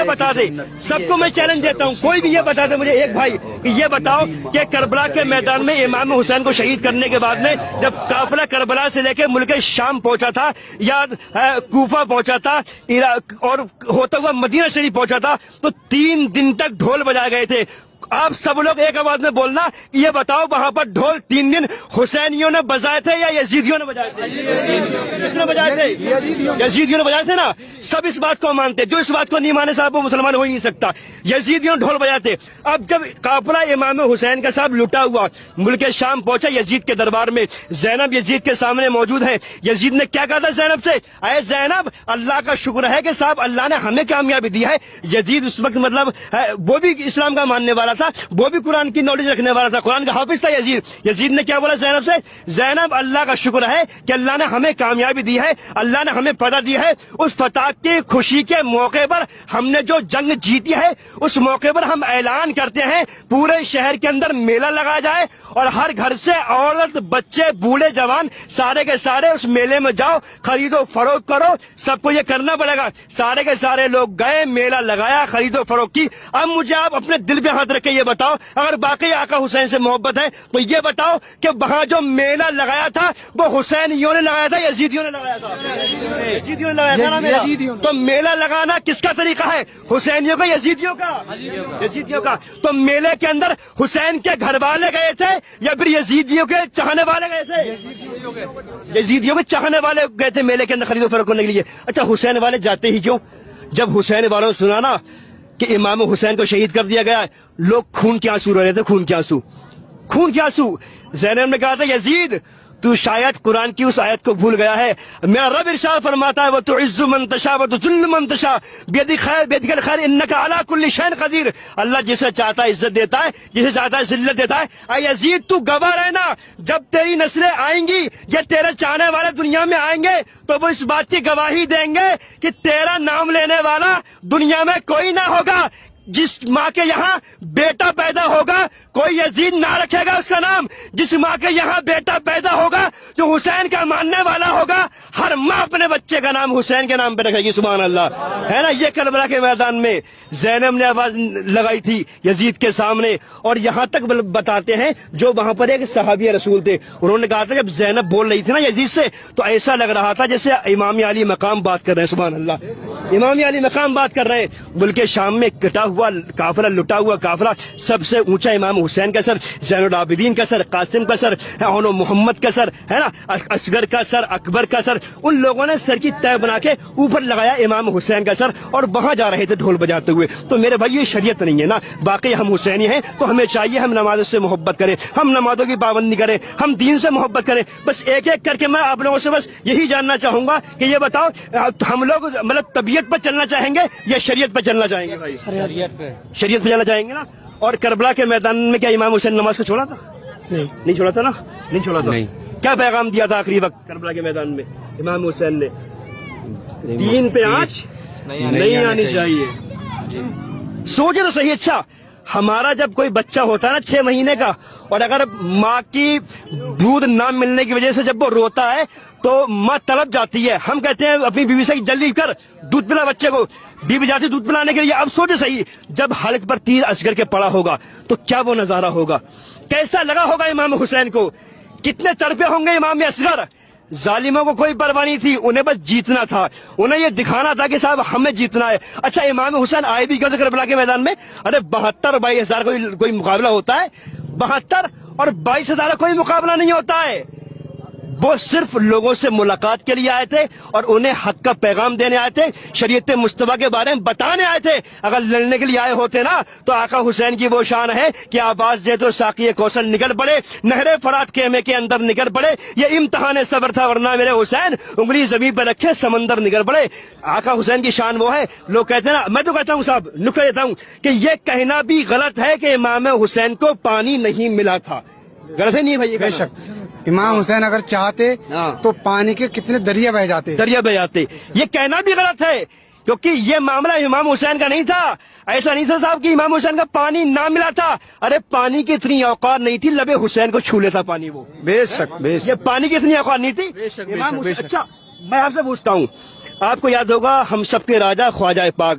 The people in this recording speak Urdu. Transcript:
یہ بتا دے, سب کو میں چیلنج دیتا ہوں, کوئی بھی یہ بتا دے مجھے ایک بھائی کہ یہ بتاؤ کہ کربلا کے میدان میں امام حسین کو شہید کرنے کے بعد میں جب قافلہ کربلا سے لے کے ملک شام پہنچا تھا یا کوفہ پہنچا تھا اور ہوتا ہوا مدینہ شریف پہنچا تھا تو 3 دن تک ڈھول بجائے گئے تھے. آپ سب لوگ ایک آواز میں بولنا, یہ بتاؤ وہاں پر ڈھول 3 دن حسینیوں نے بجائے تھے یا یزیدیوں نے بجائے تھے؟ کس نے بجائے تھے؟ یزیدیوں نے بجائے تھے نا. سب اس بات کو مانتے, جو اس بات کو نہیں مانے صاحب وہ مسلمان ہو ہی نہیں سکتا. یزیدیوں نے ڈھول بجائے تھے. اب جب قافلہ امام حسین کا صاحب لٹا ہوا ملک شام پہنچا یزید کے دربار میں, زینب یزید کے سامنے موجود ہے. یزید نے کیا کہا تھا زینب سے, اے زینب اللہ کا شکر ہے کہ صاحب اللہ نے ہمیں کامیابی دی ہے. یزید اس وقت مطلب وہ بھی اسلام کا ماننے والا تھا, وہ بھی قرآن کی نالج رکھنے والا تھا, قرآن کا حافظ تھا یزید. یزید نے کیا بولا زینب سے, زینب اللہ کا شکر ہے کہ اللہ نے ہمیں کامیابی دی ہے, اللہ نے ہمیں فتح دی ہے. اس فتح کی خوشی کے موقع پر ہم نے جو جنگ جیتی ہے اس موقع پر ہم اعلان کرتے ہیں پورے شہر کے اندر میلہ لگایا جائے اور ہر گھر سے عورت بچے بوڑھے جوان سارے کے سارے اس میلے میں جاؤ, خرید و فروخت کرو. سب کو یہ کرنا پڑے گا. سارے کے سارے لوگ گئے, میلہ لگایا, خرید و فروخت کی. اب مجھے آپ اپنے دل پہ ہاتھ رکھ کے یہ بتاؤ, اگر باقی آقا حسین سے محبت ہے تو یہ بتاؤ کہ وہاں جو میلہ لگایا تھا وہ حسینیوں نے لگایا تھا یزیدیوں نے لگایا تھا؟ یزیدیوں نے لگایا تھا نا میلہ. تو میلہ لگانا کس کا طریقہ ہے, حسینیوں کا یزیدیوں کا؟ یزیدیوں کا. تو میلے کے اندر حسین کے گھر والے گئے تھے یا پھر یزیدیوں کے چاہنے والے گئے تھے؟ یزیدیوں کے چاہنے والے گئے تھے میلے کے اندر خرید و فروخت کرنے کے لیے. اچھا حسین والے جاتے ہی کیوں؟ جب حسین والوں نے سنا نا کہ امام حسین کو شہید کر دیا گیا, لوگ خون کے آنسو رو رہے تھے, خون کے آنسو, خون کے آنسو. زینب نے کہا تھا یزید تو شاید قرآن کی اس آیت کو بھول گیا ہے, میرا رب ارشاد فرماتا ہے وَتُعِزُّ مَن تَشَاءُ وَتُذِلُّ مَن تَشَاءُ بِيَدِكَ الْخَيْرُ إِنَّكَ عَلَى كُلِّ شَيْءٍ قَدِيرٌ. اللہ جسے چاہتا ہے عزت دیتا ہے, جسے چاہتا ہے ذلت دیتا ہے. اے یزید تو گواہ رہنا, جب تیری نسلیں آئیں گی یا تیرے چاہنے والے دنیا میں آئیں گے تو وہ اس بات کی گواہی دیں گے کہ تیرا نام لینے والا دنیا میں کوئی نہ ہوگا. جس ماں کے یہاں بیٹا پیدا ہوگا کوئی یزید نہ رکھے گا اس کا نام. جس ماں کے یہاں بیٹا پیدا ہوگا جو حسین کا ماننے والا ہوگا, ہر ماں اپنے بچے کا نام حسین کے نام پہ رکھے گی. سبحان اللہ, ہے نا. یہ کربلا کے میدان میں زینب نے آواز لگائی تھی یزید کے سامنے. اور یہاں تک بتاتے ہیں جو وہاں پر ایک صحابی رسول تھے, انہوں نے کہا تھا جب زینب بول رہی تھی نا یزید سے تو ایسا لگ رہا تھا جیسے امام علی مقام بات کر رہے ہیں. سبحان اللہ, امام علی مقام بات کر رہے ہیں. ملک شام میں کٹا ہوا قافلہ, لٹا ہوا قافلہ, سب سے اونچا امام حسین کا سر, زین العابدین کا سر, قاسم کا سر, محمد کا سر, ہے نا, اصغر کا سر, اکبر کا سر. ان لوگوں نے سر کی تہ بنا کے اوپر لگایا امام حسین کا سر اور وہاں جا رہے تھے ڈھول بجاتے ہوئے. تو میرے بھائی یہ شریعت نہیں ہے نا. باقی ہم حسینی ہیں تو ہمیں چاہیے ہم نمازوں سے محبت کریں, ہم نمازوں کی پابندی کریں, ہم دین سے محبت کریں. بس ایک ایک کر کے میں آپ لوگوں سے بس یہی جاننا چاہوں گا کہ یہ بتاؤ ہم لوگ مطلب طبیعت پر چلنا چاہیں گے یا شریعت پر چلنا چاہیں گے؟ بھائی شریعت پہ جانا چاہیں گے نا. اور کربلا کے میدان میں کیا امام حسین نماز کو چھوڑا تھا؟ نہیں چھوڑا تھا نا, نہیں چھوڑا تھا. کیا پیغام دیا تھا آخری وقت کربلا کے میدان میں امام حسین نے؟ دین پہ آنچ نہیں آنی چاہیے. سوچے تو صحیح. اچھا ہمارا جب کوئی بچہ ہوتا ہے نا 6 مہینے کا, اور اگر ماں کی دودھ نہ ملنے کی وجہ سے جب وہ روتا ہے تو ماں تڑپ جاتی ہے. ہم کہتے ہیں اپنی بیوی سے جلدی کر دودھ پلا بچے کو, بیوی جاتی دودھ پلانے کے لیے. اب سوچے صحیح, جب حلق پر تیر اصغر کے پڑا ہوگا تو کیا وہ نظارہ ہوگا, کیسا لگا ہوگا امام حسین کو, کتنے تڑپے ہوں گے امام اصغر. ظالموں کو کوئی پرواہ نہیں تھی, انہیں بس جیتنا تھا, انہیں یہ دکھانا تھا کہ صاحب ہمیں جیتنا ہے. اچھا امام حسین آئے بھی کیوں تھے کربلا کے میدان میں؟ ارے 72 22 ہزار کوئی مقابلہ ہوتا ہے؟ 72 اور 22 ہزار کوئی مقابلہ نہیں ہوتا ہے. وہ صرف لوگوں سے ملاقات کے لیے آئے تھے اور انہیں حق کا پیغام دینے آئے تھے, شریعت مصطفیٰ کے بارے میں بتانے آئے تھے. اگر لڑنے کے لیے آئے ہوتے نا تو آقا حسین کی وہ شان ہے کہ آواز دے تو ساقی کوثر نکل پڑے, نہر فرات خیمے کے اندر نکل پڑے. یہ امتحان صبر تھا, ورنہ میرے حسین انگلی زمین پہ رکھے سمندر نکل پڑے. آقا حسین کی شان وہ ہے. لوگ کہتے ہیں نا, میں تو کہتا ہوں صاحب نکتہ دیتا ہوں کہ یہ کہنا بھی غلط ہے کہ امام حسین کو پانی نہیں ملا تھا. غلط ہے نہیں بھائی؟ بے شک امام حسین اگر چاہتے تو پانی کے کتنے دریا بہ جاتے, یہ کہنا بھی غلط ہے کیونکہ یہ معاملہ امام حسین کا نہیں تھا. ایسا نہیں تھا صاحب کہ امام حسین کا پانی نہ ملا تھا. ارے پانی کی اتنی اوقات نہیں تھی, لبے حسین کو چھو لیتا پانی. وہ بے شک یہ پانی کی اتنی اوقات نہیں تھی امام حسین. اچھا میں آپ سے پوچھتا ہوں, آپ کو یاد ہوگا ہم سب کے راجا خواجہ پاک